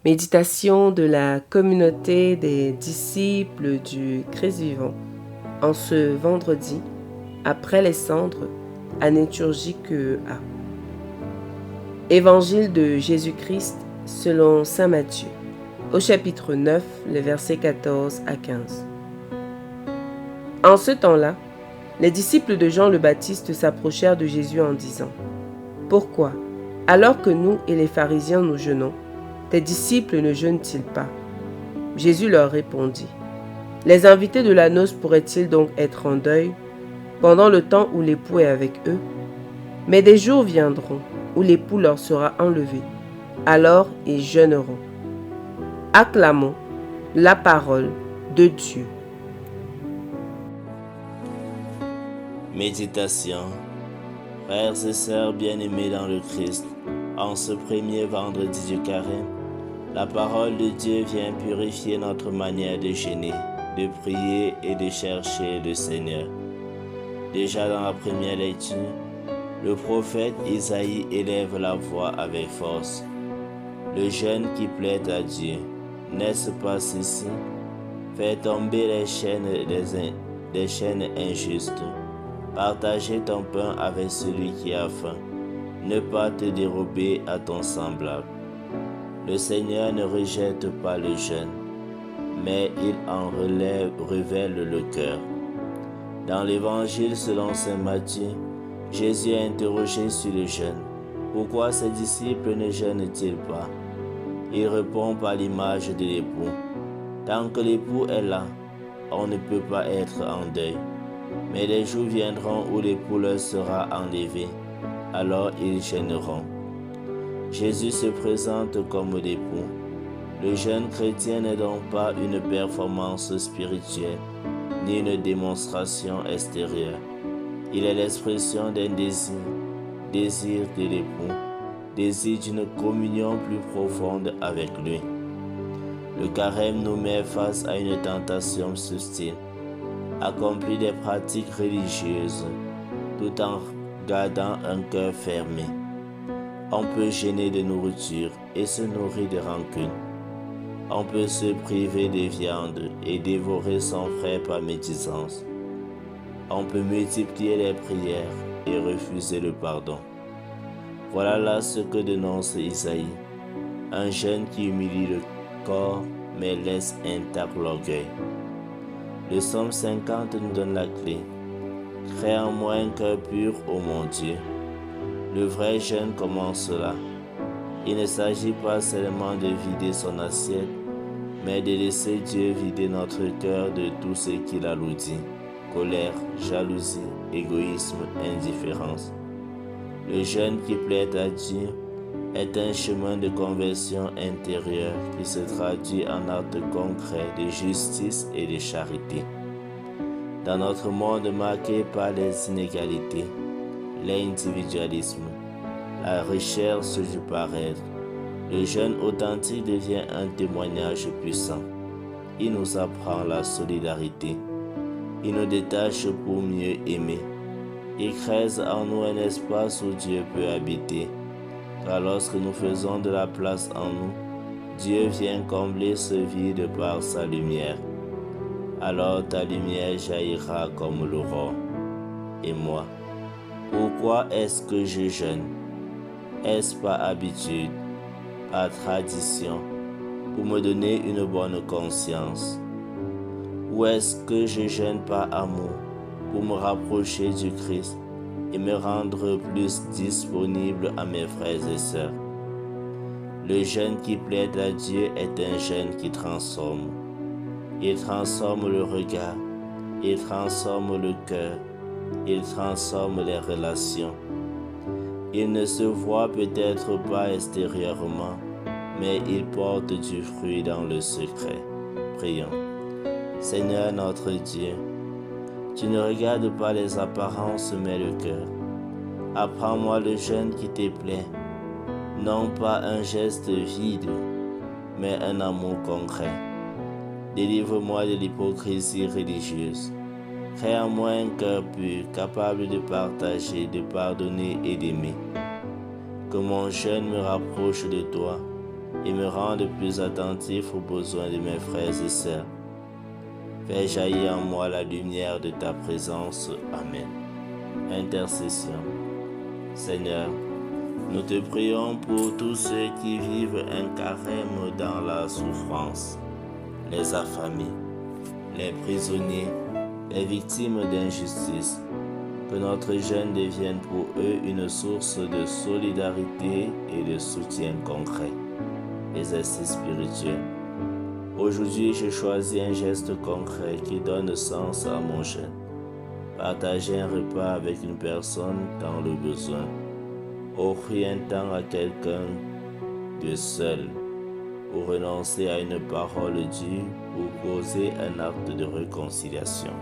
Méditation de la communauté des disciples du Christ vivant en ce vendredi, après les cendres, année liturgique A. Évangile de Jésus-Christ selon saint Matthieu, au chapitre 9, les versets 14 à 15. En ce temps-là, les disciples de Jean le Baptiste s'approchèrent de Jésus en disant : « Pourquoi, alors que nous et les pharisiens nous jeûnons, tes disciples ne jeûnent-ils pas ? » Jésus leur répondit : « Les invités de la noce pourraient-ils donc être en deuil pendant le temps où l'époux est avec eux ? Mais des jours viendront où l'époux leur sera enlevé. Alors ils jeûneront. » Acclamons la parole de Dieu. Méditation. Frères et sœurs bien-aimés dans le Christ, en ce premier vendredi du carême, la parole de Dieu vient purifier notre manière de jeûner, de prier et de chercher le Seigneur. Déjà dans la première lecture, le prophète Isaïe élève la voix avec force. Le jeûne qui plaît à Dieu, n'est-ce pas ceci ? Faire tomber les chaînes injustes. Partager ton pain avec celui qui a faim. Ne pas te dérober à ton semblable. Le Seigneur ne rejette pas le jeûne, mais il en révèle le cœur. Dans l'Évangile selon saint Matthieu, Jésus est interrogé sur le jeûne. Pourquoi ses disciples ne jeûnent-ils pas ? Il répond par l'image de l'époux. Tant que l'époux est là, on ne peut pas être en deuil. Mais les jours viendront où l'époux leur sera enlevé, alors ils jeûneront. Jésus se présente comme l'époux. Le jeûne chrétien n'est donc pas une performance spirituelle, ni une démonstration extérieure. Il est l'expression d'un désir de l'époux, désir d'une communion plus profonde avec lui. Le carême nous met face à une tentation subtile. Accomplir des pratiques religieuses tout en gardant un cœur fermé. On peut jeûner de nourriture et se nourrir de rancune. On peut se priver de viande et dévorer son frère par médisance. On peut multiplier les prières et refuser le pardon. Voilà là ce que dénonce Isaïe, un jeûne qui humilie le corps mais laisse intact l'orgueil. Le psaume 50 nous donne la clé. Crée en moi un cœur pur, ô mon Dieu. Le vrai jeûne commence là. Il ne s'agit pas seulement de vider son assiette, mais de laisser Dieu vider notre cœur de tout ce qu'il alourdit. Colère, jalousie, égoïsme, indifférence. Le jeûne qui plaît à Dieu est un chemin de conversion intérieure qui se traduit en actes concrets de justice et de charité. Dans notre monde marqué par les inégalités, l'individualisme, la recherche du paraître, le jeûne authentique devient un témoignage puissant. Il nous apprend la solidarité. Il nous détache pour mieux aimer. Il crée en nous un espace où Dieu peut habiter. Car lorsque nous faisons de la place en nous, Dieu vient combler ce vide par sa lumière. Alors ta lumière jaillira comme l'aurore. Et moi, pourquoi est-ce que je jeûne ? Est-ce par habitude, par tradition, pour me donner une bonne conscience ? Ou est-ce que je jeûne par amour, pour me rapprocher du Christ et me rendre plus disponible à mes frères et sœurs? Le jeûne qui plaît à Dieu est un jeûne qui transforme. Il transforme le regard, il transforme le cœur, il transforme les relations. Il ne se voit peut-être pas extérieurement, mais il porte du fruit dans le secret. Prions. Seigneur notre Dieu, tu ne regardes pas les apparences mais le cœur. Apprends-moi le jeûne qui te plaît, non pas un geste vide, mais un amour concret. Délivre-moi de l'hypocrisie religieuse. Crée en moi un cœur pur, capable de partager, de pardonner et d'aimer. Que mon jeûne me rapproche de toi et me rende plus attentif aux besoins de mes frères et sœurs. Fais jaillir en moi la lumière de ta présence. Amen. Intercession. Seigneur, nous te prions pour tous ceux qui vivent un carême dans la souffrance, les affamés, les prisonniers, les victimes d'injustice. Que notre jeûne devienne pour eux une source de solidarité et de soutien concret. Exercice spirituel. Aujourd'hui, je choisis un geste concret qui donne sens à mon jeûne. Partager un repas avec une personne dans le besoin. Offrir un temps à quelqu'un de seul. Ou renoncer à une parole dure pour causer un acte de réconciliation.